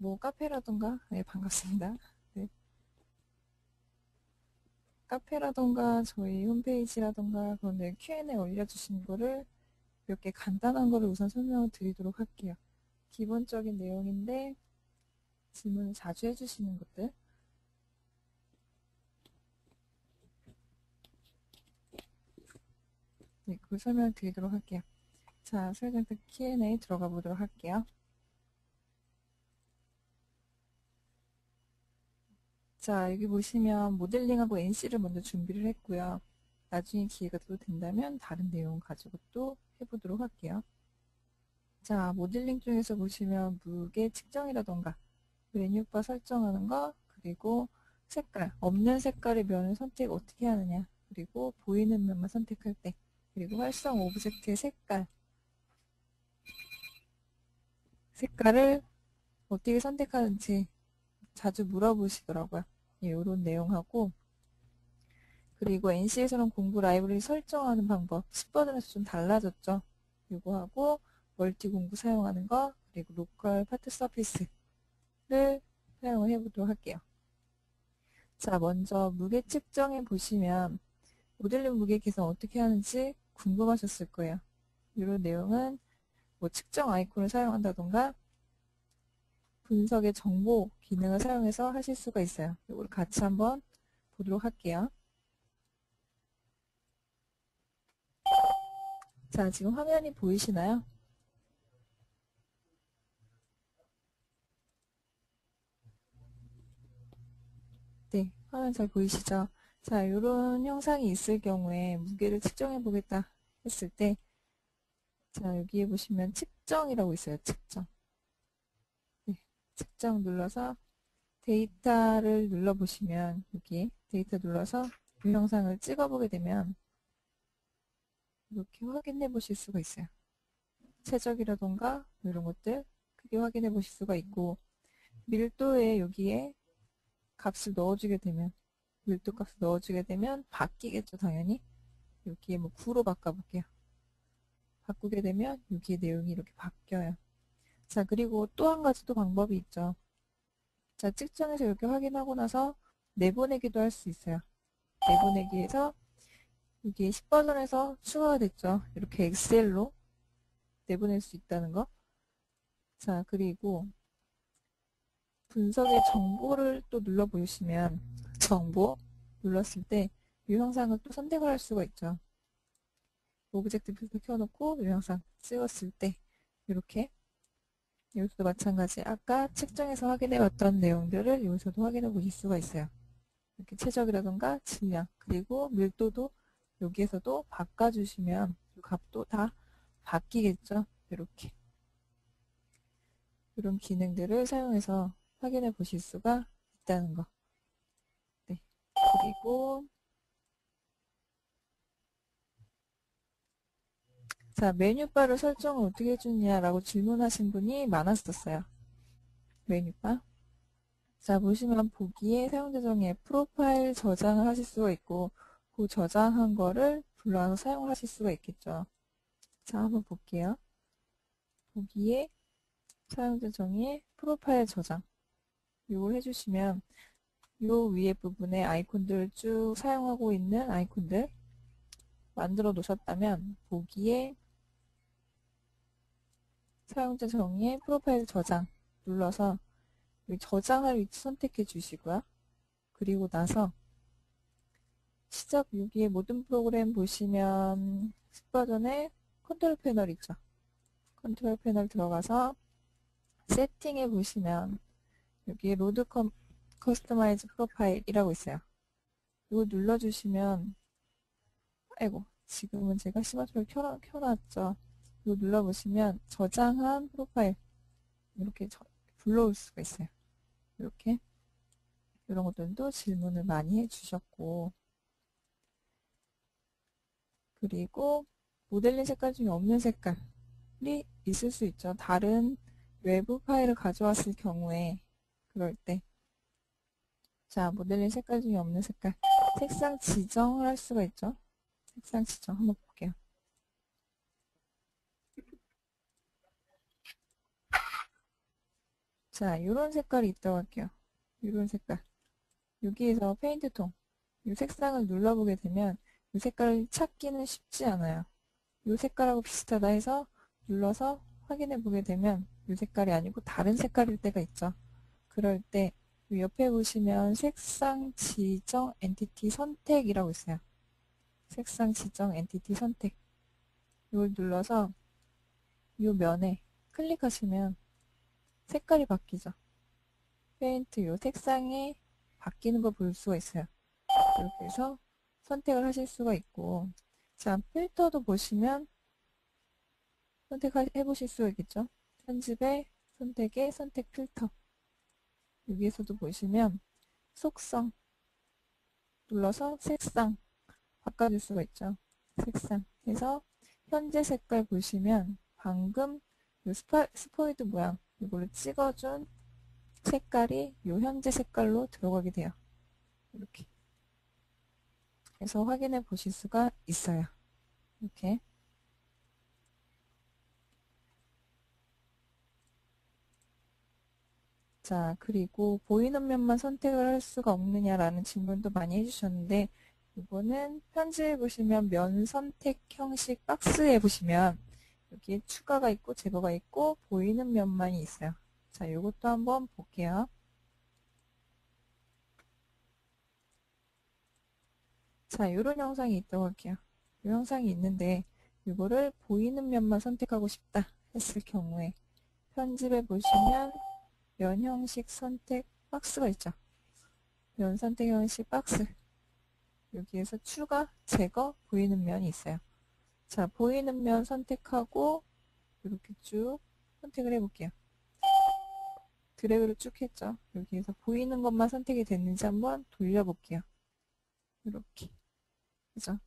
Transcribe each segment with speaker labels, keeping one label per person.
Speaker 1: 뭐 카페라던가, 네, 반갑습니다. 네, 카페라던가 저희 홈페이지라던가 그런 데 Q&A 올려주신 거를 몇 개 간단한 거를 우선 설명을 드리도록 할게요. 기본적인 내용인데 질문을 자주 해주시는 것들. 네, 그걸 설명을 드리도록 할게요. 자, 설정탁 Q&A 들어가 보도록 할게요. 자, 여기 보시면 모델링하고 NC를 먼저 준비를 했고요. 나중에 기회가 또 된다면 다른 내용 가지고 또 해보도록 할게요. 자, 모델링 중에서 보시면 무게 측정이라던가 메뉴바 설정하는 거, 그리고 색깔, 없는 색깔의 면을 선택 어떻게 하느냐, 그리고 보이는 면만 선택할 때, 그리고 활성 오브젝트의 색깔을 어떻게 선택하는지 자주 물어보시더라고요. 예, 이런 내용하고, 그리고 NC에서는 공구 라이브러리 설정하는 방법 10버전에서 좀 달라졌죠. 이거하고 멀티 공구 사용하는 거, 그리고 로컬 파트 서피스를 사용을 해보도록 할게요. 자, 먼저 무게 측정해 보시면 모델링 무게 계산 어떻게 하는지 궁금하셨을 거예요. 이런 내용은 뭐 측정 아이콘을 사용한다던가 분석의 정보 기능을 사용해서 하실 수가 있어요. 이걸 같이 한번 보도록 할게요. 자, 지금 화면이 보이시나요? 네, 화면 잘 보이시죠? 자, 이런 형상이 있을 경우에 무게를 측정해 보겠다 했을 때, 자, 여기에 보시면 측정이라고 있어요. 측정. 네, 측정 눌러서 데이터를 눌러보시면 여기 데이터 눌러서 이 영상을 찍어보게 되면 이렇게 확인해 보실 수가 있어요. 최적이라던가 이런 것들 크게 확인해 보실 수가 있고, 밀도에 여기에 값을 넣어주게 되면, 밀도 값을 넣어주게 되면 바뀌겠죠, 당연히. 여기에 뭐 9로 바꿔볼게요. 바꾸게 되면 여기에 내용이 이렇게 바뀌어요. 자, 그리고 또 한 가지 또 방법이 있죠. 자, 측정해서 이렇게 확인하고 나서 내보내기도 할 수 있어요. 내보내기에서 여기 10버전에서 추가가 됐죠. 이렇게 엑셀로 내보낼 수 있다는 거. 자, 그리고 분석의 정보를 또 눌러보시면 정보 눌렀을 때 이 형상을 또 선택을 할 수가 있죠. 오브젝트 필터 켜놓고 이 영상 찍었을 때 이렇게, 여기서도 마찬가지 아까 측정해서 확인해 봤던 내용들을 여기서도 확인해 보실 수가 있어요. 이렇게 최적이라던가 질량, 그리고 밀도도 여기에서도 바꿔주시면 이 값도 다 바뀌겠죠. 이렇게 이런 기능들을 사용해서 확인해 보실 수가 있다는 거. 네. 그리고 자, 메뉴바를 설정을 어떻게 해주냐라고 질문하신 분이 많았었어요. 메뉴바. 자, 보시면 보기에 사용자 정의에 프로파일 저장을 하실 수가 있고, 그 저장한 거를 불러와서 사용을 하실 수가 있겠죠. 자, 한번 볼게요. 보기에 사용자 정의에 프로파일 저장. 이걸 해주시면 요 위에 부분에 아이콘들을 쭉 사용하고 있는 아이콘들 만들어 놓으셨다면 보기에 사용자 정의에 프로파일 저장 눌러서 저장할 위치 선택해 주시고요. 그리고 나서 시작 여기에 모든 프로그램 보시면 10버전에 컨트롤 패널 있죠. 컨트롤 패널 들어가서 세팅에 보시면 여기에 로드 커스터마이즈 프로파일이라고 있어요. 이거 눌러주시면, 아이고, 지금은 제가 스마트폰을 켜놨죠. 이거 눌러보시면 저장한 프로파일 이렇게 불러올 수가 있어요. 이렇게 이런 것들도 질문을 많이 해주셨고, 그리고 모델링 색깔 중에 없는 색깔이 있을 수 있죠. 다른 외부 파일을 가져왔을 경우에 그럴 때, 자, 모델링 색깔 중에 없는 색깔, 색상 지정을 할 수가 있죠. 색상 지정 한번 볼게요. 자, 요런 색깔이 있다고 할게요. 요런 색깔. 여기에서 페인트통, 이 색상을 눌러보게 되면 이 색깔을 찾기는 쉽지 않아요. 이 색깔하고 비슷하다 해서 눌러서 확인해 보게 되면 이 색깔이 아니고 다른 색깔일 때가 있죠. 그럴 때 옆에 보시면 색상 지정 엔티티 선택이라고 있어요. 색상 지정 엔티티 선택. 이걸 눌러서 이 면에 클릭하시면 색깔이 바뀌죠. 페인트 이 색상이 바뀌는 걸 볼 수가 있어요. 이렇게 해서 선택을 하실 수가 있고, 자, 필터도 보시면 선택해 보실 수가 있겠죠. 편집에 선택에 선택 필터. 여기에서도 보시면 속성 눌러서 색상 바꿔줄 수가 있죠. 색상 해서 현재 색깔 보시면 방금 요 스포이드 모양 이걸로 찍어준 색깔이 요 현재 색깔로 들어가게 돼요. 이렇게 해서 확인해 보실 수가 있어요. 이렇게. 자, 그리고 보이는 면만 선택을 할 수가 없느냐라는 질문도 많이 해주셨는데, 이거는 편지에 보시면 면 선택 형식 박스에 보시면 여기 추가가 있고 제거가 있고 보이는 면만이 있어요. 자, 이것도 한번 볼게요. 자, 이런 영상이 있다고 할게요. 이 영상이 있는데 이거를 보이는 면만 선택하고 싶다 했을 경우에 편집에 보시면 면 형식 선택 박스가 있죠. 면 선택 형식 박스. 여기에서 추가, 제거, 보이는 면이 있어요. 자, 보이는 면 선택하고 이렇게 쭉 선택을 해볼게요. 드래그를 쭉 했죠. 여기에서 보이는 것만 선택이 됐는지 한번 돌려볼게요. 이렇게. 그죠?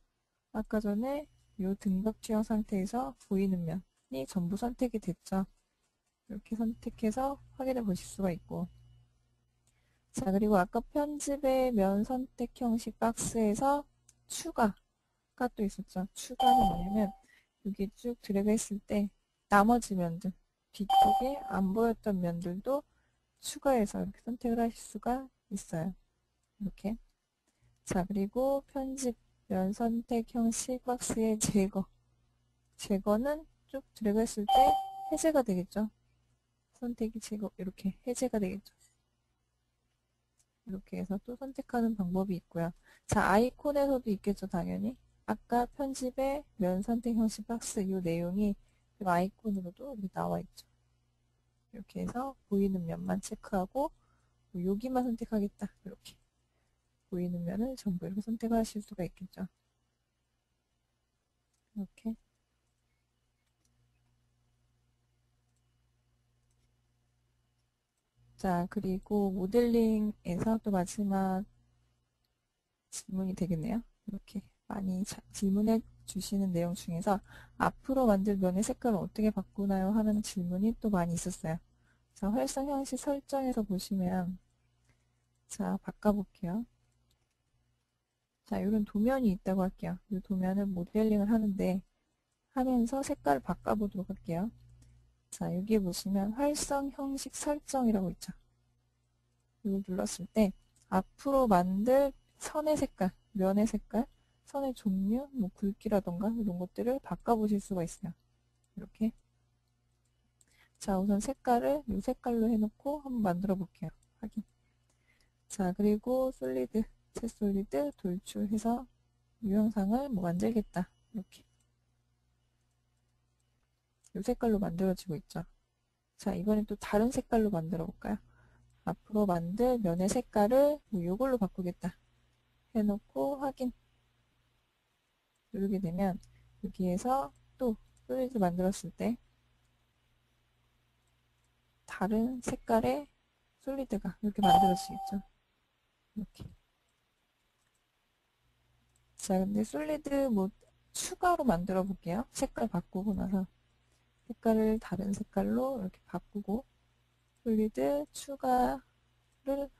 Speaker 1: 아까 전에 이 등각 취향 상태에서 보이는 면이 전부 선택이 됐죠. 이렇게 선택해서 확인해 보실 수가 있고. 자, 그리고 아까 편집의 면 선택 형식 박스에서 추가가 또 있었죠. 추가는 뭐냐면 여기 쭉 드래그 했을 때 나머지 면들, 뒤쪽에 안 보였던 면들도 추가해서 이렇게 선택을 하실 수가 있어요. 이렇게. 자, 그리고 편집, 면 선택 형식 박스의 제거. 제거는 쭉 드래그 했을 때 해제가 되겠죠. 선택이 제거, 이렇게 해제가 되겠죠. 이렇게 해서 또 선택하는 방법이 있고요. 자, 아이콘에서도 있겠죠, 당연히. 아까 편집의 면 선택 형식 박스 이 내용이 이 아이콘으로도 이렇게 나와 있죠. 이렇게 해서 보이는 면만 체크하고 뭐 여기만 선택하겠다. 이렇게 보이는 면을 전부 이렇게 선택하실 수가 있겠죠. 이렇게. 자, 그리고 모델링에서 또 마지막 질문이 되겠네요. 이렇게 많이 질문해 주시는 내용 중에서 앞으로 만들 면의 색깔을 어떻게 바꾸나요? 하는 질문이 또 많이 있었어요. 자, 활성 형식 설정에서 보시면 자, 바꿔볼게요. 자, 이런 도면이 있다고 할게요. 이 도면을 모델링을 하는데 하면서 색깔을 바꿔보도록 할게요. 자, 여기에 보시면 활성 형식 설정이라고 있죠. 이걸 눌렀을 때 앞으로 만들 선의 색깔, 면의 색깔, 선의 종류, 뭐 굵기라던가 이런 것들을 바꿔보실 수가 있어요. 이렇게. 자, 우선 색깔을 이 색깔로 해놓고 한번 만들어 볼게요. 확인. 자, 그리고 솔리드, 채솔리드, 돌출해서 이 영상을 뭐 만들겠다. 이렇게. 이 색깔로 만들어지고 있죠. 자, 이번엔 또 다른 색깔로 만들어 볼까요? 앞으로 만들 면의 색깔을 뭐 이걸로 바꾸겠다. 해놓고 확인. 누르게 되면 여기에서 또 솔리드 만들었을 때 다른 색깔의 솔리드가 이렇게 만들어지겠죠. 이렇게. 자, 근데 솔리드 뭐 추가로 만들어 볼게요. 색깔 바꾸고 나서 색깔을 다른 색깔로 이렇게 바꾸고 솔리드 추가를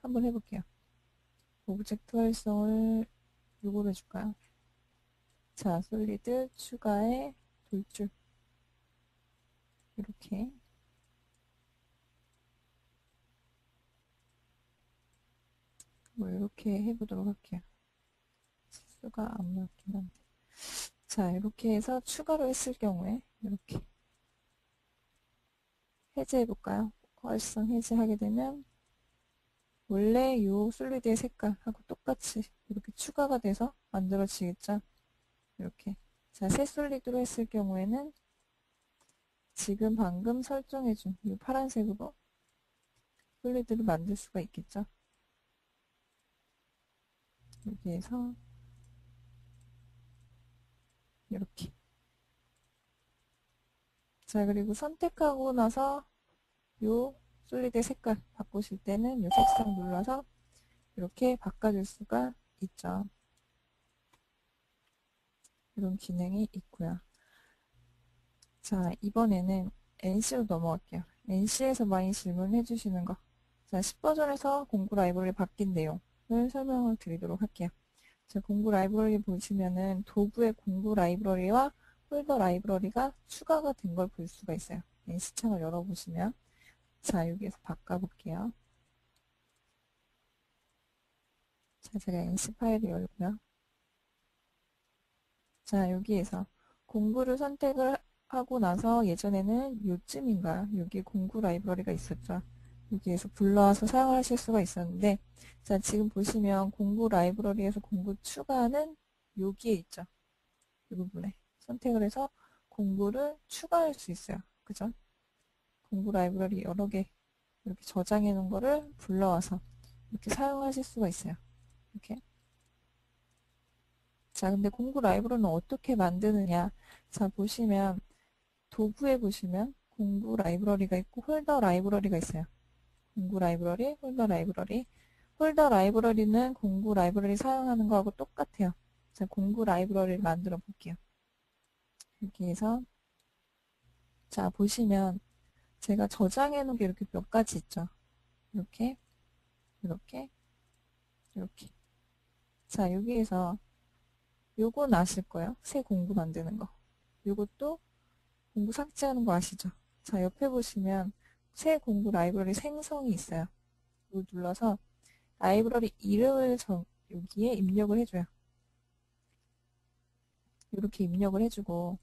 Speaker 1: 한번 해볼게요. 오브젝트 활성을 요거로 해줄까요? 자, 솔리드 추가에 돌출 이렇게 뭐 이렇게 해보도록 할게요. 수가 안 맞긴 한데. 자, 이렇게 해서 추가로 했을 경우에 이렇게 해제해볼까요? 활성 해제하게 되면 원래 요 솔리드의 색깔하고 똑같이 이렇게 추가가 돼서 만들어지겠죠? 이렇게. 자, 새 솔리드로 했을 경우에는 지금 방금 설정해준 이 파란색으로 솔리드를 만들 수가 있겠죠? 여기에서 이렇게. 자, 그리고 선택하고 나서 요 솔리드의 색깔 바꾸실 때는 요 색상 눌러서 이렇게 바꿔줄 수가 있죠. 이런 기능이 있고요. 자, 이번에는 NC로 넘어갈게요. NC에서 많이 질문해 주시는 거. 자, 10버전에서 공구 라이브러리 바뀐 내용을 설명을 드리도록 할게요. 자, 공구 라이브러리 보시면은 도구의 공구 라이브러리와 폴더 라이브러리가 추가가 된 걸 볼 수가 있어요. NC 창을 열어보시면. 자, 여기에서 바꿔볼게요. 자, 제가 NC 파일을 열고요. 자, 여기에서 공구를 선택을 하고 나서 예전에는 요쯤인가요? 여기 공구 라이브러리가 있었죠. 여기에서 불러와서 사용하실 수가 있었는데, 자, 지금 보시면 공구 라이브러리에서 공구 추가는 여기에 있죠. 이 부분에 선택을 해서 공구를 추가할 수 있어요. 그죠? 공구 라이브러리 여러 개 이렇게 저장해 놓은 거를 불러와서 이렇게 사용하실 수가 있어요. 이렇게. 자, 근데 공구 라이브러리는 어떻게 만드느냐? 자, 보시면 도구에 보시면 공구 라이브러리가 있고 홀더 라이브러리가 있어요. 공구 라이브러리, 홀더 라이브러리. 홀더 라이브러리는 공구 라이브러리 사용하는 거하고 똑같아요. 자, 공구 라이브러리를 만들어 볼게요. 여기에서 자, 보시면 제가 저장해 놓은 게 이렇게 몇 가지 있죠. 이렇게, 이렇게, 이렇게. 자, 여기에서 요건 아실 거예요. 새 공구 만드는 거. 요것도 공구 삭제하는 거 아시죠? 자, 옆에 보시면 새 공구 라이브러리 생성이 있어요. 이거 눌러서 라이브러리 이름을 여기에 입력을 해줘요. 이렇게 입력을 해주고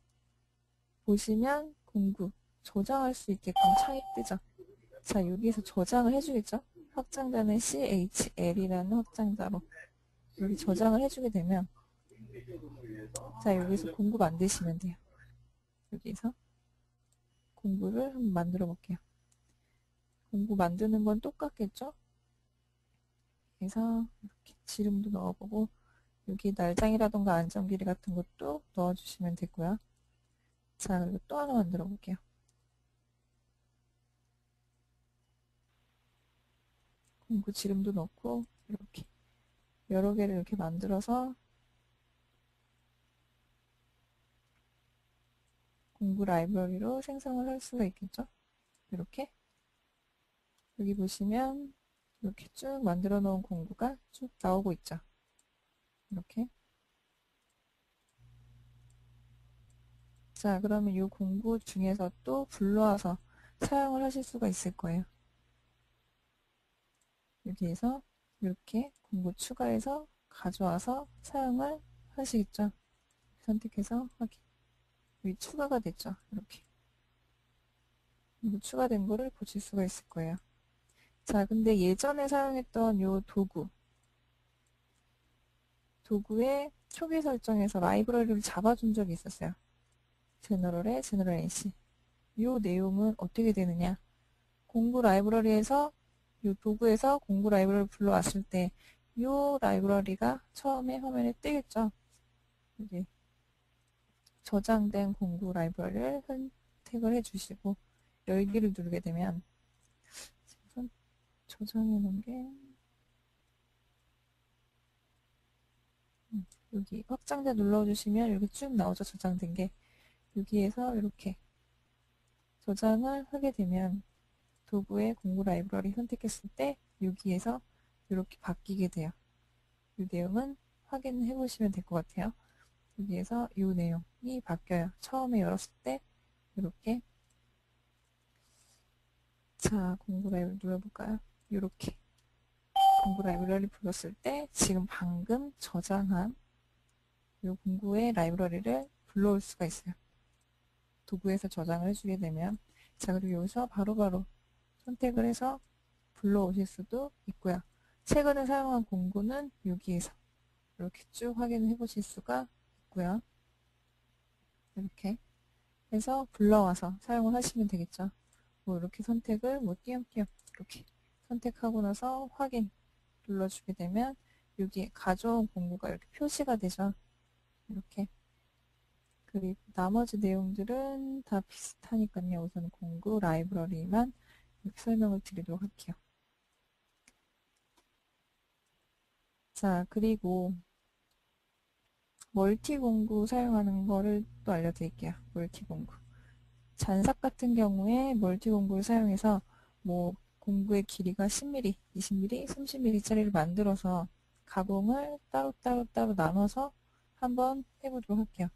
Speaker 1: 보시면 공구 저장할 수 있게끔 창이 뜨죠. 자, 여기에서 저장을 해주겠죠? 확장자는 CHL이라는 확장자로 여기 저장을 해주게 되면 자, 여기서 공구 만드시면 돼요. 여기서 공구를 한번 만들어 볼게요. 공구 만드는 건 똑같겠죠? 그래서 이렇게 지름도 넣어보고 여기 날장이라던가 안전길이 같은 것도 넣어주시면 되고요. 자, 그리고 또 하나 만들어 볼게요. 공구 지름도 넣고 이렇게 여러 개를 이렇게 만들어서 공구 라이브러리로 생성을 할 수가 있겠죠? 이렇게 여기 보시면 이렇게 쭉 만들어 놓은 공구가 쭉 나오고 있죠. 이렇게. 자, 그러면 이 공구 중에서 또 불러와서 사용을 하실 수가 있을 거예요. 여기에서 이렇게 공구 추가해서 가져와서 사용을 하시겠죠. 선택해서 확인. 여기 추가가 됐죠. 이렇게. 추가된 거를 보실 수가 있을 거예요. 자, 근데 예전에 사용했던 요 도구의 초기 설정에서 라이브러리를 잡아준 적이 있었어요. 제너럴에 제너럴 NC. 요 내용은 어떻게 되느냐. 공구 라이브러리에서 요 도구에서 공구 라이브러리를 불러왔을 때 요 라이브러리가 처음에 화면에 뜨겠죠. 여기 저장된 공구 라이브러리를 선택을 해주시고 열기를 누르게 되면 저장해 놓은 게 여기 확장자 눌러주시면 이렇게 쭉 나오죠. 저장된 게 여기에서 이렇게 저장을 하게 되면 도구의 공구 라이브러리 선택했을 때 여기에서 이렇게 바뀌게 돼요. 이 내용은 확인해 보시면 될 것 같아요. 여기에서 이 내용이 바뀌어요. 처음에 열었을 때 이렇게 자 공구 라이브러리 눌러볼까요? 이렇게 공구 라이브러리 불렀을 때 지금 방금 저장한 이 공구의 라이브러리를 불러올 수가 있어요. 도구에서 저장을 해주게 되면 자 그리고 여기서 바로바로 선택을 해서 불러오실 수도 있고요. 최근에 사용한 공구는 여기에서 이렇게 쭉 확인해 보실 수가 있고요. 이렇게 해서 불러와서 사용을 하시면 되겠죠. 뭐 이렇게 선택을 뭐 띄엄띄엄 이렇게 선택하고 나서 확인 눌러주게 되면 여기 가져온 공구가 이렇게 표시가 되죠. 이렇게. 그리고 나머지 내용들은 다 비슷하니까요. 우선 공구 라이브러리만 이렇게 설명을 드리도록 할게요. 자, 그리고 멀티 공구 사용하는 거를 또 알려드릴게요. 멀티 공구. 잔삭 같은 경우에 멀티 공구를 사용해서 뭐 공구의 길이가 10mm, 20mm, 30mm짜리를 만들어서 가공을 따로 나눠서 한번 해보도록 할게요.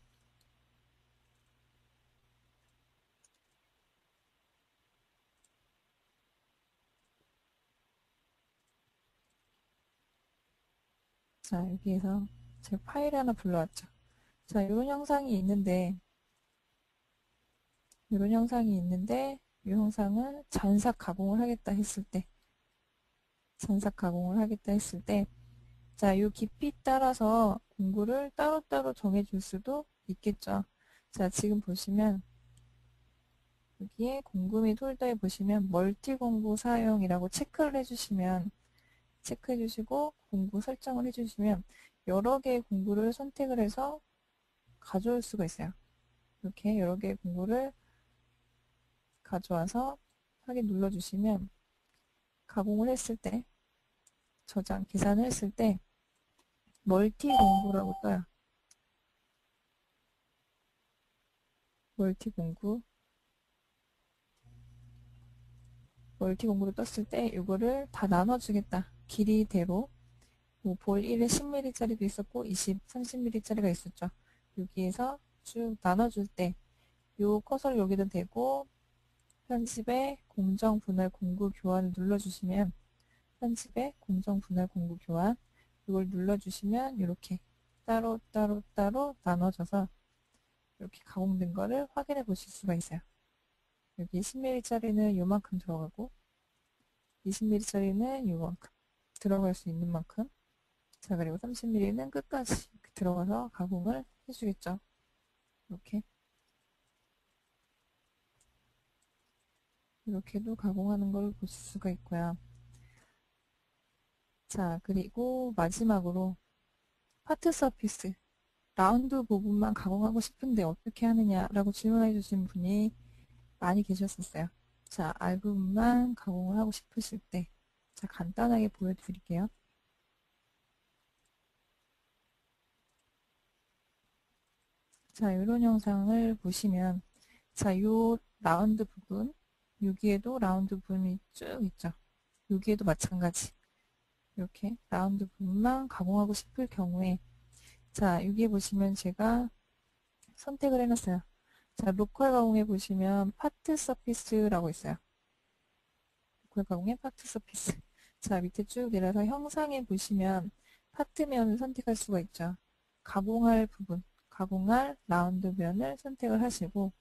Speaker 1: 자, 여기에서 제가 파일 하나 불러왔죠. 자, 이런 형상이 있는데, 이 형상을 잔삭 가공을 하겠다 했을 때, 자, 이 깊이 따라서 공구를 따로따로 정해줄 수도 있겠죠. 자, 지금 보시면, 여기에 공구 및 홀더에 보시면, 멀티 공구 사용이라고 체크를 해주시면, 체크해주시고, 공구 설정을 해주시면, 여러 개의 공구를 선택을 해서 가져올 수가 있어요. 이렇게 여러 개의 공구를 가져와서 확인 눌러주시면 가공을 했을 때 저장, 계산을 했을 때 멀티 공구라고 떠요. 멀티 공구를 떴을 때 이거를 다 나눠주겠다. 길이대로 뭐볼 1에 10mm짜리도 있었고 20, 30mm짜리가 있었죠. 여기에서 쭉 나눠줄 때 요 커서를 여기다 대고 편집에 공정 분할 공구 교환을 눌러주시면 편집에 공정 분할 공구 교환 이걸 눌러주시면 이렇게 따로 나눠져서 이렇게 가공된 거를 확인해 보실 수가 있어요. 여기 10mm짜리는 요만큼 들어가고 20mm짜리는 요만큼 들어갈 수 있는 만큼 자 그리고 30mm는 끝까지 이렇게 들어가서 가공을 해주겠죠. 이렇게도 가공하는 걸 보실 수가 있고요. 자 그리고 마지막으로 파트 서피스 라운드 부분만 가공하고 싶은데 어떻게 하느냐라고 질문해 주신 분이 많이 계셨었어요. 자, 알 부분만 가공을 하고 싶으실 때, 자, 간단하게 보여드릴게요. 자, 이런 영상을 보시면, 자, 요 라운드 부분, 여기에도 라운드 부분이 쭉 있죠. 여기에도 마찬가지. 이렇게 라운드 부분만 가공하고 싶을 경우에, 자, 여기에 보시면 제가 선택을 해놨어요. 자, 로컬 가공에 보시면 파트 서피스라고 있어요. 로컬 가공의 파트 서피스. 자, 밑에 쭉 내려서 형상에 보시면 파트면을 선택할 수가 있죠. 가공할 부분, 가공할 라운드 면을 선택을 하시고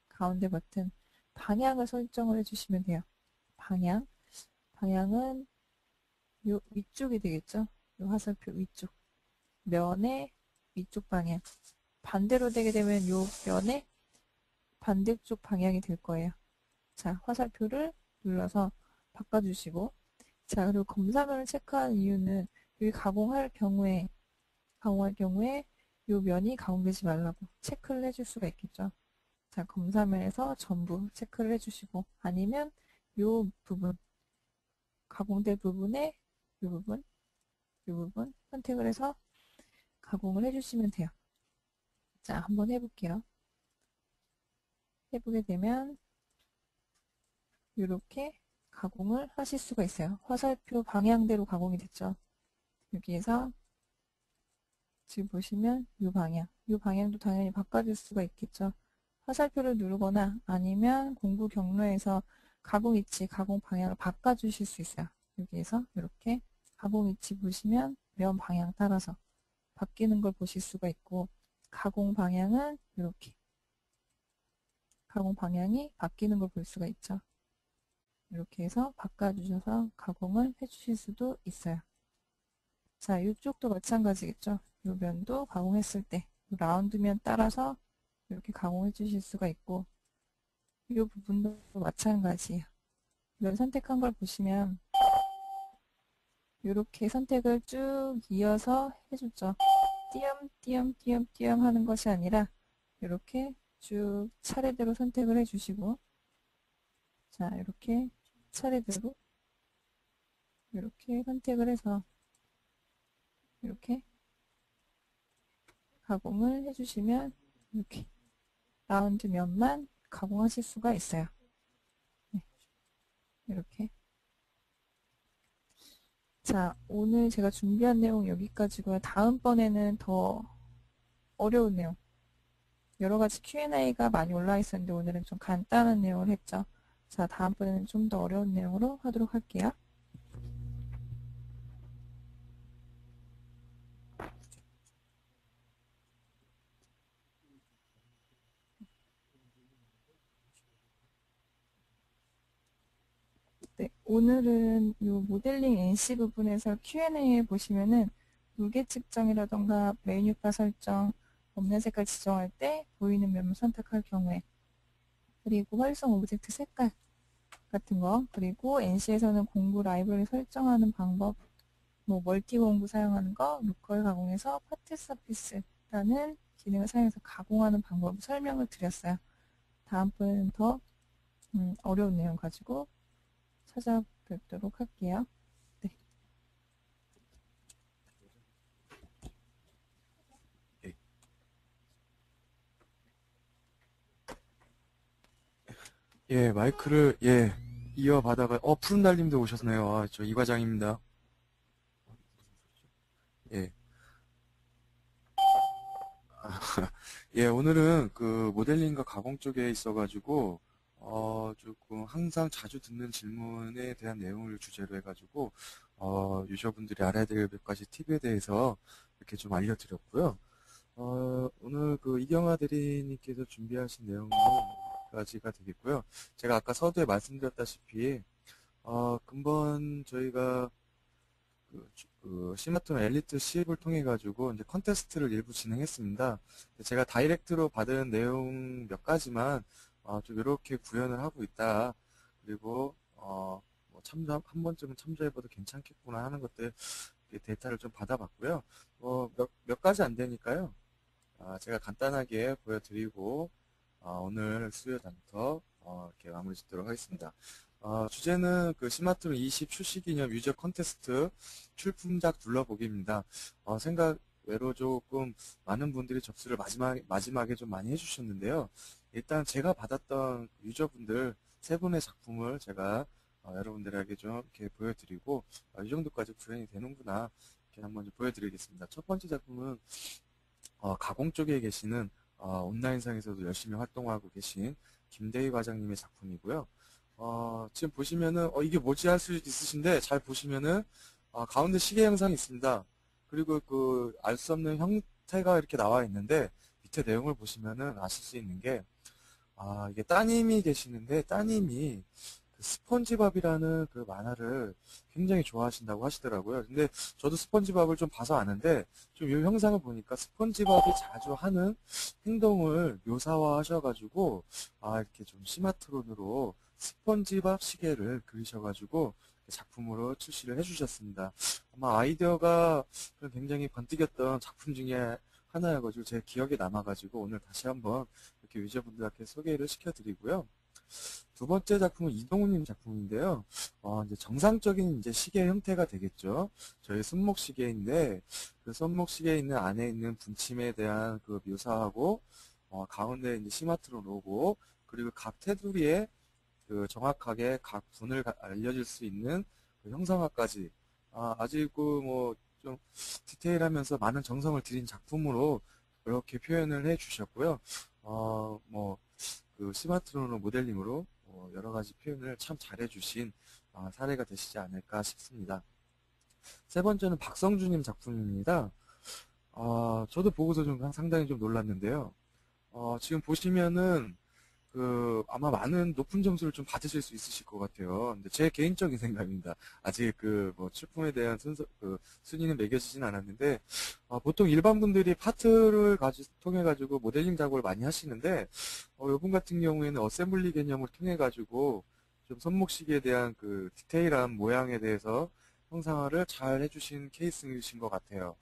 Speaker 1: 가운데 버튼 방향을 설정을 해주시면 돼요. 방향은 요 위쪽이 되겠죠. 요 화살표 위쪽 면의 위쪽 방향 반대로 되게 되면 요 면의 반대쪽 방향이 될 거예요. 자, 화살표를 눌러서 바꿔주시고 자, 그리고 검사면을 체크하는 이유는 여기 가공할 경우에 이 면이 가공되지 말라고 체크를 해줄 수가 있겠죠. 자, 검사면에서 전부 체크를 해주시고 아니면 이 부분, 가공될 부분에 이 부분 선택을 해서 가공을 해주시면 돼요. 자, 한번 해볼게요. 해보게 되면 이렇게 가공을 하실 수가 있어요. 화살표 방향대로 가공이 됐죠. 여기에서 지금 보시면 이 방향도 당연히 바꿔줄 수가 있겠죠. 화살표를 누르거나 아니면 공구 경로에서 가공 위치, 가공 방향을 바꿔주실 수 있어요. 여기에서 이렇게 가공 위치 보시면 면 방향 따라서 바뀌는 걸 보실 수가 있고, 가공 방향은 이렇게 가공 방향이 바뀌는 걸 볼 수가 있죠. 이렇게 해서 바꿔주셔서 가공을 해주실 수도 있어요. 자, 이쪽도 마찬가지겠죠. 이 면도 가공했을 때 라운드 면 따라서 이렇게 가공해 주실 수가 있고, 이 부분도 마찬가지예요. 면 선택한 걸 보시면 이렇게 선택을 쭉 이어서 해줬죠. 띄엄띄엄띄엄띄엄 하는 것이 아니라 이렇게 쭉 차례대로 선택을 해주시고, 자, 이렇게 차례대로 이렇게 선택을 해서 이렇게 가공을 해주시면 이렇게 라운드 면만 가공하실 수가 있어요. 네, 이렇게. 자, 오늘 제가 준비한 내용 여기까지고요. 다음번에는 더 어려운 내용, 여러 가지 Q&A가 많이 올라와 있었는데 오늘은 좀 간단한 내용을 했죠. 자, 다음번에는 좀 더 어려운 내용으로 하도록 할게요. 네, 오늘은 이 모델링 NC 부분에서 Q&A 보시면은 무게 측정이라던가 메뉴바 설정, 없는 색깔 지정할 때 보이는 면을 선택할 경우에, 그리고 활성 오브젝트 색깔 같은 거, 그리고 NC에서는 공구 라이브러리 설정하는 방법, 뭐 멀티 공구 사용하는 거, 로컬 가공해서 파트 서피스라는 기능을 사용해서 가공하는 방법을 설명을 드렸어요. 다음번에는 더 어려운 내용 가지고 찾아뵙도록 할게요. 네.
Speaker 2: 예, 마이크를, 이어받아가, 푸른달님도 오셨네요. 아, 저 이 과장입니다. 예. 예, 오늘은 그 모델링과 가공 쪽에 있어가지고, 조금 항상 자주 듣는 질문에 대한 내용을 주제로 해가지고, 유저분들이 알아야 될 몇 가지 팁에 대해서 이렇게 좀 알려드렸고요. 오늘 그 이경아 대리님께서 준비하신 내용은 여기까지가 되겠고요. 제가 아까 서두에 말씀드렸다시피, 근본 저희가 시마트론 엘리트 시입을 통해 가지고 이제 컨테스트를 일부 진행했습니다. 제가 다이렉트로 받은 내용 몇 가지만 좀 이렇게 구현을 하고 있다. 그리고 뭐 한 번쯤은 참조해봐도 괜찮겠구나 하는 것들 데이터를 좀 받아봤고요. 몇 가지 안 되니까요. 제가 간단하게 보여드리고 오늘 수요 장터 이렇게 마무리 짓도록 하겠습니다. 주제는 그 시마트론 20 출시 기념 유저 컨테스트 출품작 둘러보기입니다. 생각 외로 조금 많은 분들이 접수를 마지막에 좀 많이 해주셨는데요. 일단 제가 받았던 유저분들 세 분의 작품을 제가 여러분들에게 좀 이렇게 보여드리고 이 정도까지 구현이 되는구나 이렇게 한번 좀 보여드리겠습니다. 첫 번째 작품은 가공 쪽에 계시는 온라인상에서도 열심히 활동하고 계신 김대희 과장님의 작품이고요. 지금 보시면은 이게 뭐지 할 수 있으신데 잘 보시면은 가운데 시계 영상이 있습니다. 그리고 그 알 수 없는 형태가 이렇게 나와 있는데 밑에 내용을 보시면은 아실 수 있는 게 이게 따님이 계시는데 따님이 그 스펀지밥이라는 그 만화를 굉장히 좋아하신다고 하시더라고요. 근데 저도 스펀지밥을 좀 봐서 아는데 좀 이 영상을 보니까 스펀지밥이 자주 하는 행동을 묘사화 하셔가지고 이렇게 좀 시마트론으로 스펀지밥 시계를 그리셔가지고 작품으로 출시를 해주셨습니다. 아마 아이디어가 굉장히 번뜩였던 작품 중에 하나여가지고 제 기억에 남아가지고 오늘 다시 한번 이렇게 유저분들께 소개를 시켜드리고요. 두 번째 작품은 이동훈님 작품인데요. 이제 정상적인 이제 시계 형태가 되겠죠. 저희 손목 시계인데 그 손목 시계에 있는 안에 있는 분침에 대한 그 묘사하고 가운데 이제 시마트론 로고 그리고 각 테두리에 그 정확하게 각 분을 알려줄 수 있는 그 형상화까지 아직 그 좀 디테일하면서 많은 정성을 들인 작품으로 이렇게 표현을 해 주셨고요. 그 스마트론 모델링으로 여러 가지 표현을 참 잘해 주신 사례가 되시지 않을까 싶습니다. 세 번째는 박성주님 작품입니다. 저도 보고서 좀 상당히 좀 놀랐는데요. 지금 보시면은 아마 많은 높은 점수를 좀 받으실 수 있으실 것 같아요. 근데 제 개인적인 생각입니다. 아직 뭐 출품에 대한 순위는 매겨지진 않았는데, 보통 일반 분들이 파트를 통해 가지고 모델링 작업을 많이 하시는데, 이분 같은 경우에는 어셈블리 개념을 통해 가지고 좀 손목시계에 대한 디테일한 모양에 대해서 형상화를 잘 해주신 케이스이신 것 같아요.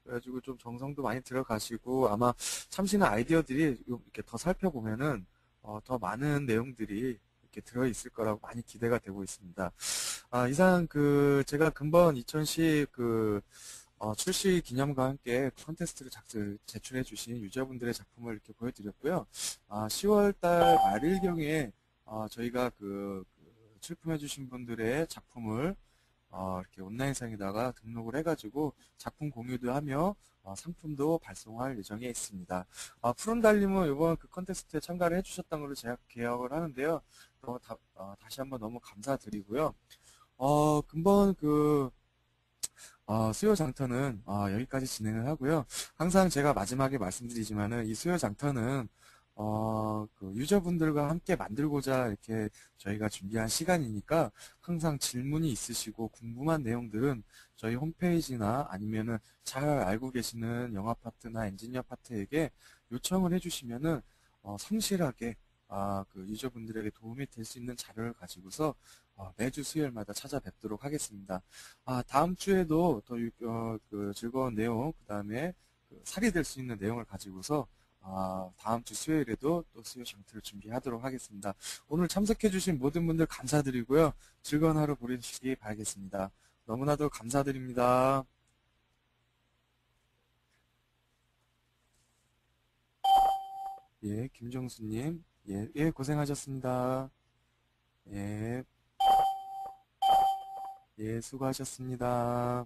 Speaker 2: 그래가지고 좀 정성도 많이 들어가시고 아마 참신한 아이디어들이 이렇게 더 살펴보면은 더 많은 내용들이 이렇게 들어있을 거라고 많이 기대가 되고 있습니다. 이상 제가 금번 2010 출시 기념과 함께 컨테스트를 제출해 주신 유저분들의 작품을 이렇게 보여드렸고요. 10월 달 말일경에 저희가 출품해 주신 분들의 작품을 이렇게 온라인상에다가 등록을 해가지고 작품 공유도 하며 상품도 발송할 예정에 있습니다. 푸른달님은 이번 컨테스트에 참가를 해주셨던 걸로 제가 기억을 하는데요. 다시 한번 너무 감사드리고요. 금번 수요 장터는 여기까지 진행을 하고요. 항상 제가 마지막에 말씀드리지만은 이 수요 장터는 유저분들과 함께 만들고자 이렇게 저희가 준비한 시간이니까 항상 질문이 있으시고 궁금한 내용들은 저희 홈페이지나 아니면은 잘 알고 계시는 영화 파트나 엔지니어 파트에게 요청을 해주시면은 성실하게 유저분들에게 도움이 될 수 있는 자료를 가지고서 매주 수요일마다 찾아뵙도록 하겠습니다. 다음 주에도 더 즐거운 내용, 그 다음에 살이 될 수 있는 내용을 가지고서 다음 주 수요일에도 또 수요 장터를 준비하도록 하겠습니다. 오늘 참석해주신 모든 분들 감사드리고요. 즐거운 하루 보내시기 바라겠습니다. 너무나도 감사드립니다. 예, 김정수님. 예, 고생하셨습니다. 예, 예, 수고하셨습니다.